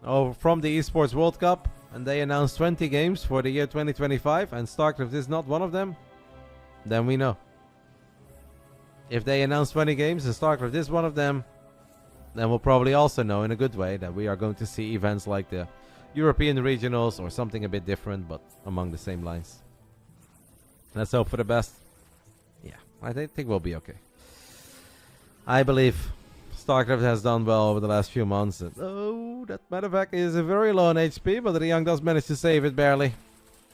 from the Esports World Cup and they announce 20 games for the year 2025 and StarCraft is not one of them, then we know. If they announce 20 games and StarCraft is one of them, then we'll probably also know in a good way that we are going to see events like the European regionals or something a bit different but among the same lines. Let's hope for the best. Yeah, I think we'll be okay. I believe StarCraft has done well over the last few months. Oh, that medevac is very low on HP, but Ryung does manage to save it barely.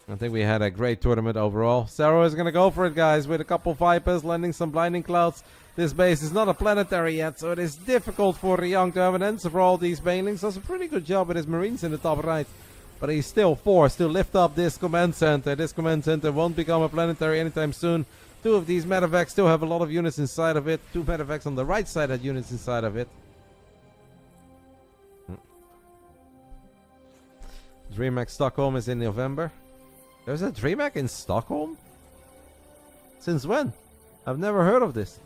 I think we had a great tournament overall. Serral is going to go for it, guys, with a couple Vipers, landing some Blinding Clouds. This base is not a planetary yet, so it is difficult for Ryung to have an answer for all these banelings. Does a pretty good job with his Marines in the top right. But he's still forced to lift up this command center. This command center won't become a planetary anytime soon. Two of these medevacs still have a lot of units inside of it. Two medevacs on the right side had units inside of it. DreamHack Stockholm is in November. There's a DreamHack in Stockholm? Since when? I've never heard of this.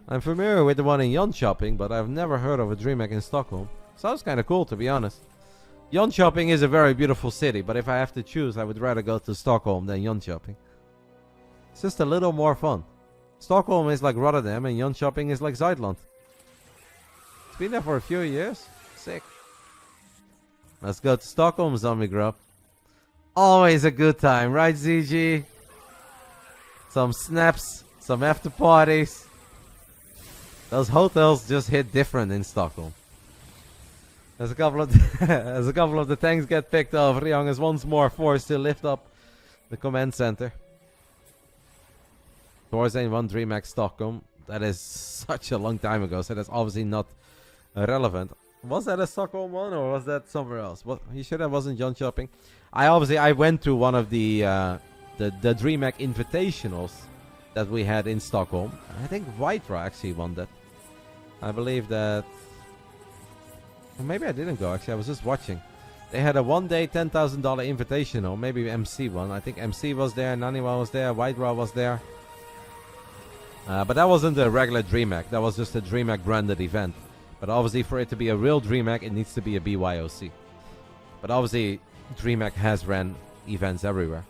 I'm familiar with the one in Jönköping, but I've never heard of a DreamHack in Stockholm. Sounds kind of cool, to be honest. Jönköping is a very beautiful city, but if I have to choose, I would rather go to Stockholm than Jönköping. It's just a little more fun. Stockholm is like RotterdaM and Jönköping is like Zuidland. It's been there for a few years. Sick. Let's go to Stockholm, Zombie Grub. Always a good time, right, ZG? Some snaps, some after parties. Those hotels just hit different in Stockholm. As a couple of the tanks get picked off, Ryung is once more forced to lift up the command center. Towards 1 DreamHack Stockholm. That is such a long time ago, so that's obviously not relevant. Was that a Stockholm one or was that somewhere else? What? You sure that wasn't Jönköping? I went to one of the DreamHack Invitationals that we had in Stockholm. I think Whitera actually won that. I believe that. Maybe I didn't go, actually. I was just watching. They had a one-day $10,000 invitational. Maybe MC won. I think MC was there, Naniwa was there, Whitera was there. But that wasn't a regular DreamHack. That was just a DreamHack branded event. But obviously for it to be a real DreamHack, it needs to be a BYOC. But obviously DreamHack has ran events everywhere.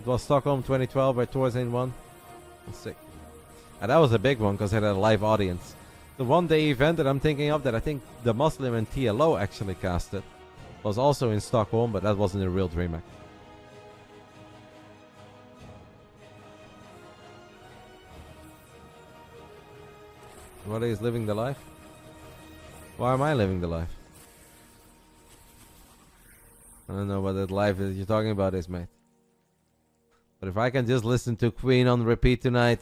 It was Stockholm 2012 where Torzane won. That's sick. And that was a big one because it had a live audience. The one-day event that I'm thinking of that I think the Muslim and TLO actually casted was also in Stockholm, but that wasn't a real DreamHack. What is living the life? Why am I living the life? I don't know what that life is you're talking about is, mate. But if I can just listen to Queen on repeat tonight,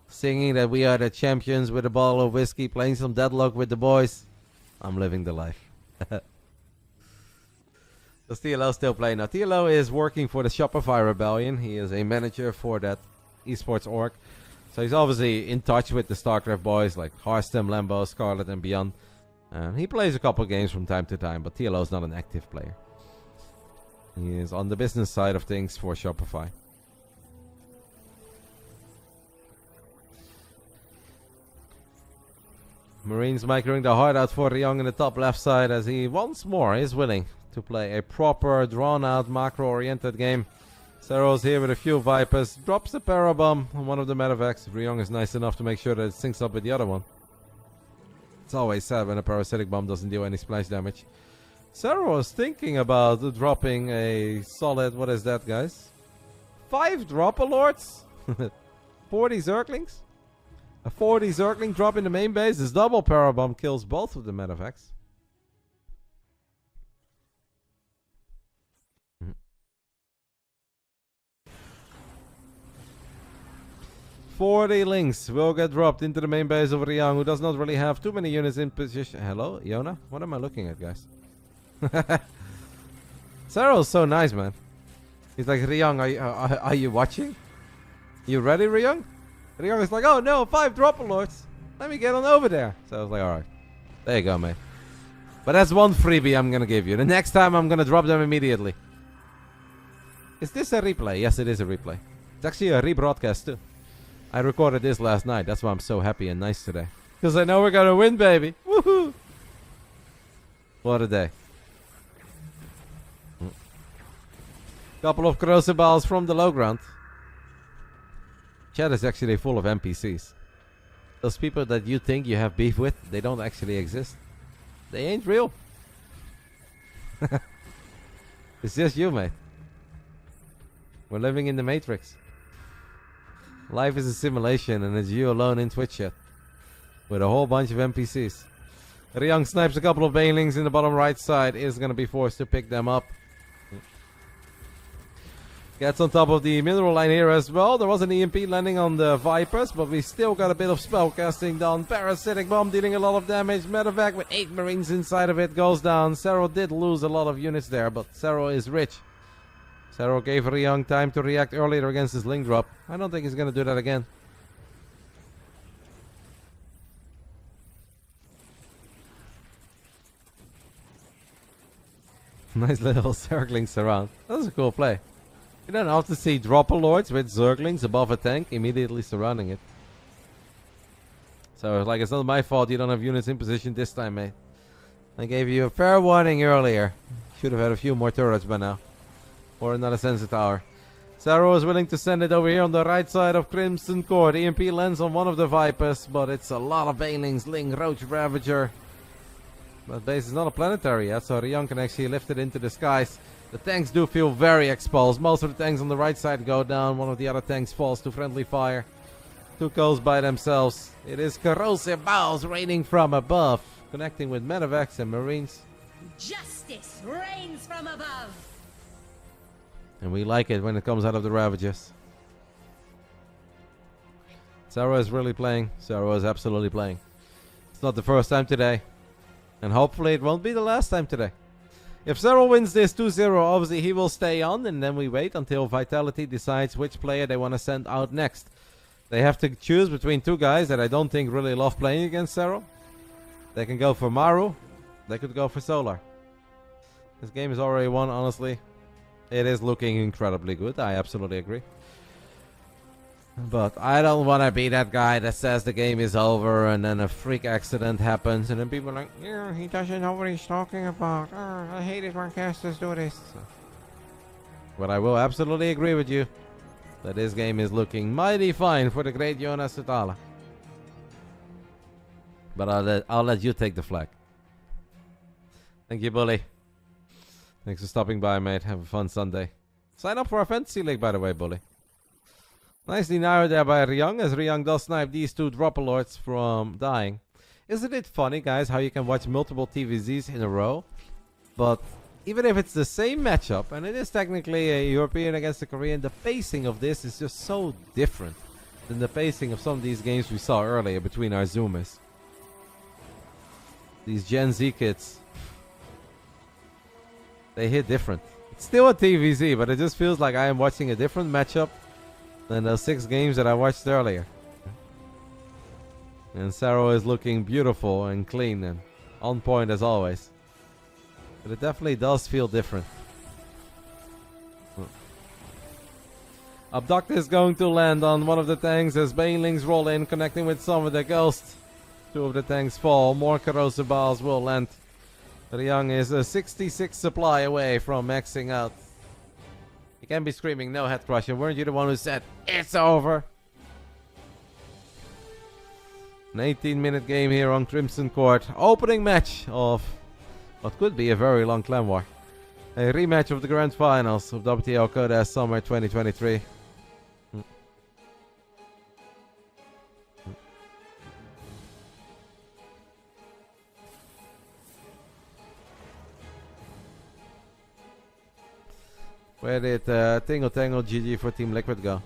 singing that we are the champions with a bottle of whiskey, playing some Deadlock with the boys, I'm living the life. Does TLO still play? Now, TLO is working for the Shopify Rebellion. He is a manager for that esports org. So he's obviously in touch with the Starcraft boys like Hearthstone, Lambo, Scarlet, and beyond. And he plays a couple games from time to time, but TLO is not an active player. He is on the business side of things for Shopify. Marines microing the heart out for Ryung in the top left side as he once more is willing to play a proper, drawn-out, macro-oriented game. Serral's here with a few Vipers, drops the Parabomb on one of the medevacs. Ryung is nice enough to make sure that it syncs up with the other one. It's always sad when a parasitic bomb doesn't do any splash damage. Serral was thinking about dropping a solid, what is that, guys? 5 Drop-A-Lords? 40 Zerglings? A 40 Zergling drop in the main base. His double Parabomb kills both of the medevacs. 40 links will get dropped into the main base of Ryung, who does not really have too many units in position. Hello, Yona? What am I looking at, guys? Serral's so nice, man. He's like, Ryung, are you watching? You ready, Ryung? Ryung is like, oh no, 5 Drop-A-Lords. Let me get on over there. So I was like, alright. There you go, mate. But that's one freebie I'm gonna give you. The next time I'm gonna drop them immediately. Is this a replay? Yes, it is a replay. It's actually a rebroadcast too. I recorded this last night. That's why I'm so happy and nice today. Because I know we're gonna win, baby. Woohoo! What a day. Couple of corrosive balls from the low ground. Chat is actually full of NPCs. Those people that you think you have beef with, they don't actually exist. They ain't real. It's just you, mate. We're living in the Matrix. Life is a simulation and it's you alone in Twitch chat. With a whole bunch of NPCs. Ryung snipes a couple of banelings in the bottom right side. Is going to be forced to pick them up. Gets on top of the mineral line here as well. There was an EMP landing on the Vipers, but we still got a bit of spell casting done. Parasitic bomb dealing a lot of damage. Medevac with 8 Marines inside of it goes down. Serral did lose a lot of units there, but Serral is rich. Serral gave Ryung time to react earlier against his link drop. I don't think he's going to do that again. Nice little Zergling surround. That was a cool play. You don't often see Drop-A-Lords with Zerglings above a tank immediately surrounding it. So, like, it's not my fault you don't have units in position this time, mate. I gave you a fair warning earlier. Should have had a few more turrets by now. Or another sensor tower. Serral is willing to send it over here on the right side of Crimson Core. The EMP lands on one of the Vipers, but it's a lot of Banelings, Ling, Roach, Ravager. But base is not a planetary yet, so Ryung can actually lift it into the skies. The tanks do feel very exposed. Most of the tanks on the right side go down. One of the other tanks falls to friendly fire. 2 goes by themselves. It is corrosive balls raining from above, connecting with medevacs and Marines. Justice reigns from above. And we like it when it comes out of the Ravagers. Serral is really playing. Serral is absolutely playing. It's not the first time today. And hopefully it won't be the last time today. If Serral wins this 2-0, obviously he will stay on. And then we wait until Vitality decides which player they want to send out next. They have to choose between 2 guys that I don't think really love playing against Serral. They can go for Maru. They could go for Solar. This game is already won, honestly. It is looking incredibly good. I absolutely agree. But I don't want to be that guy that says the game is over and then a freak accident happens and then people are like, yeah, he doesn't know what he's talking about. I hate it when casters do this. But I will absolutely agree with you that this game is looking mighty fine for the great Jonas Sutala. But I'll let you take the flag. Thank you, Bully. Thanks for stopping by, mate. Have a fun Sunday. Sign up for our fantasy league, by the way, Bully. Nicely narrowed there by Ryung, as Ryung does snipe these two drop alerts from dying. Isn't it funny, guys, how you can watch multiple TVZs in a row, but even if it's the same matchup, and it is technically a European against a Korean, the pacing of this is just so different than the pacing of some of these games we saw earlier between our Zoomers. These Gen Z kids, they hit different. It's still a TVZ, but it just feels like I am watching a different matchup than those 6 games that I watched earlier. And Serral is looking beautiful and clean and on point as always. But it definitely does feel different. Abduct is going to land on one of the tanks as banelings roll in, connecting with some of the ghosts. 2 of the tanks fall. More corrosive balls will land. Ryung is a 66 supply away from maxing out. You can't be screaming no head crusher. Weren't you the one who said it's over? An 18-minute game here on Crimson Court. Opening match of what could be a very long clan war. A rematch of the grand finals of WTL Coda Summer 2023. Where did Tingle Tangle GG for Team Liquid go?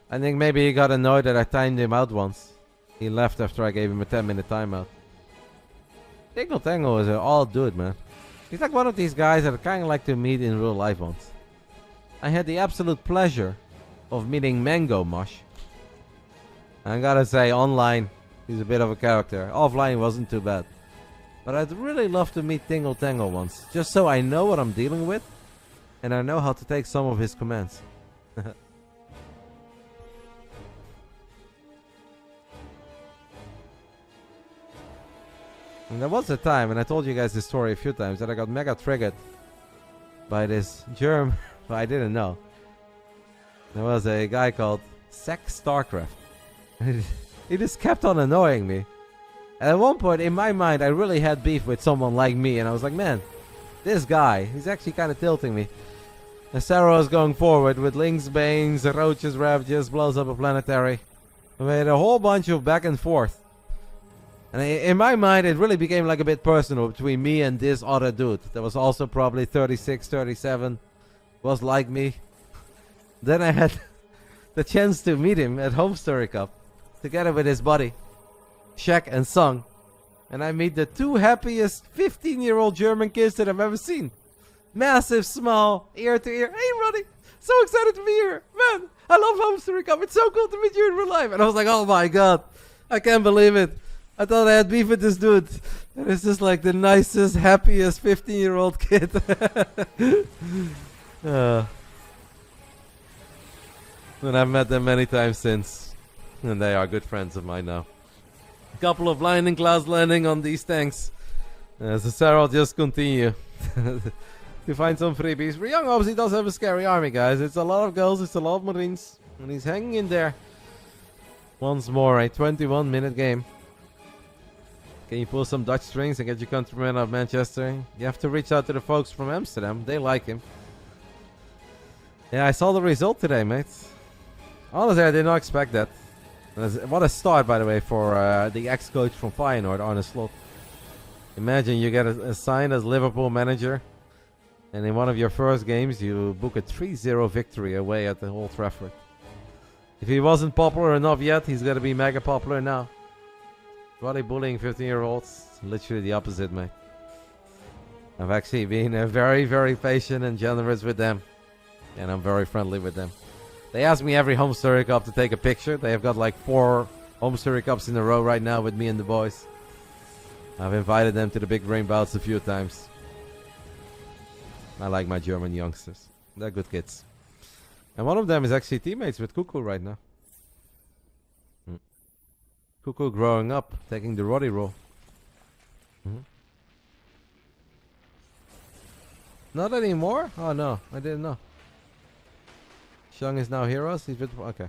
I think maybe he got annoyed that I timed him out once. He left after I gave him a 10-minute timeout. Tingle Tangle is an all dude, man. He's like one of these guys that I kind of like to meet in real life once. I had the absolute pleasure of meeting Mango Mosh. I gotta say, online, he's a bit of a character. Offline wasn't too bad. But I'd really love to meet Tingle Tangle once, just so I know what I'm dealing with. And I know how to take some of his commands. And there was a time, and I told you guys this story a few times, that I got mega triggered by this germ. I didn't know. There was a guy called Starcraft. He just kept on annoying me. And at one point, in my mind, I really had beef with someone like me. And I was like, man, this guy, he's actually kind of tilting me. And Serral is going forward with Links, Banes, Roaches, Ravages, blows up a planetary. We had a whole bunch of back and forth. And in my mind, it really became like a bit personal between me and this other dude. That was also probably 36, 37. Was like me. Then I had the chance to meet him at Home Story Cup. Together with his buddy, Shaq and Sung. And I meet the 2 happiest 15-year-old German kids that I've ever seen. Massive smile, ear to ear. Hey, Ronnie, so excited to be here. Man, I love Home Story Cup. It's so cool to meet you in real life. And I was like, oh my god, I can't believe it. I thought I had beef with this dude. And it's just like the nicest, happiest 15-year-old kid. And I've met them many times since. And they are good friends of mine now. A couple of lightning clouds landing on these tanks. As the Serral just continue to find some freebies. Ryung obviously does have a scary army, guys. It's a lot of girls, it's a lot of Marines. And he's hanging in there. Once more, a 21-minute game. Can you pull some Dutch strings and get your countrymen out of Manchester? You have to reach out to the folks from Amsterdam. They like him. Yeah, I saw the result today, mate. Honestly, I did not expect that. What a start, by the way, for the ex-coach from Feyenoord, Arne Slot. Imagine you get assigned as Liverpool manager, and in one of your first games, you book a 3-0 victory away at the Old Trafford. If he wasn't popular enough yet, he's going to be mega popular now. Bloody bullying 15-year-olds. Literally the opposite, mate. I've actually been very, very patient and generous with them. And I'm very friendly with them. They ask me every Home Story Cup to take a picture. They have got like 4 Home Story Cups in a row right now with me and the boys. I've invited them to the big brain bouts a few times. I like my German youngsters. They're good kids. And one of them is actually teammates with Cuckoo right now. Cuckoo growing up, taking the Roddy role. Not anymore? Oh no, I didn't know. Shung is now Heroes? He's with... Okay.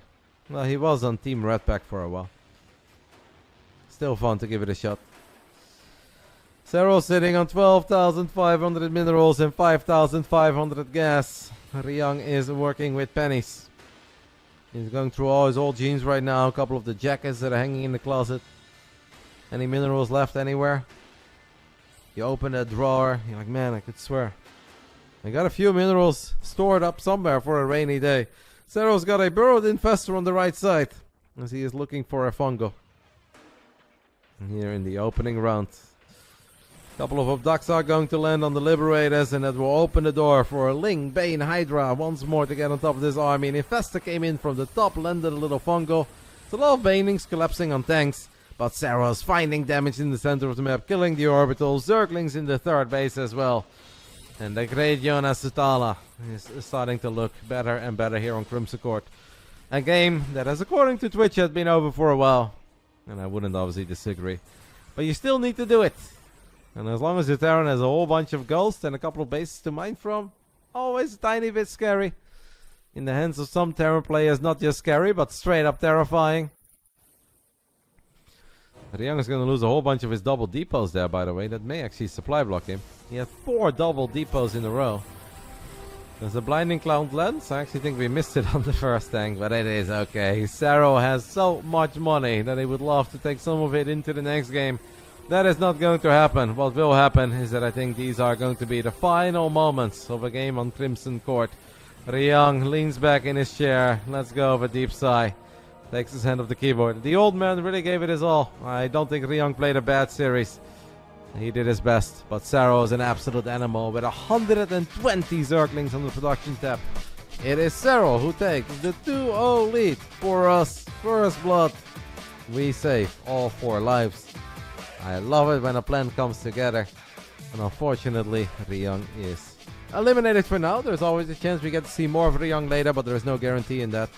Well, he was on Team Red Pack for a while. Still fun to give it a shot. Serral sitting on 12,500 minerals and 5,500 gas. Ryung is working with pennies. He's going through all his old jeans right now. A couple of the jackets that are hanging in the closet. Any minerals left anywhere? You open that drawer. You're like, man, I could swear. I got a few minerals stored up somewhere for a rainy day. Serral's got a burrowed infestor on the right side, as he is looking for a fungo. Here in the opening round. A couple of abducts are going to land on the Liberators, and that will open the door for Ling, Bane, Hydra once more to get on top of this army. An infestor came in from the top, landed a little fungo. It's a lot of banings collapsing on tanks, but Serral's finding damage in the center of the map, killing the orbital. Zerglings in the third base as well. And the great Jonas Sutala is starting to look better and better here on Crimson Court. A game that has, according to Twitch, had been over for a while. And I wouldn't obviously disagree. But you still need to do it. And as long as your Terran has a whole bunch of ghosts and a couple of bases to mine from, always a tiny bit scary. In the hands of some Terran players, not just scary, but straight up terrifying. Ryung is going to lose a whole bunch of his double depots there, by the way. That may actually supply block him. He had 4 double depots in a row. There's a blinding cloud lens. I actually think we missed it on the first tank, but it is okay. Serral has so much money that he would love to take some of it into the next game. That is not going to happen. What will happen is that I think these are going to be the final moments of a game on Crimson Court. Ryung leans back in his chair. Let's go with a deep sigh. Takes his hand off the keyboard. The old man really gave it his all. I don't think Ryung played a bad series. He did his best, but Serral is an absolute animal with 120 Zerglings on the production tab. It is Serral who takes the 2-0 lead for us. First blood. We save all 4 lives. I love it when a plan comes together. And unfortunately, Ryung is eliminated for now. There's always a chance we get to see more of Ryung later, but there is no guarantee in that.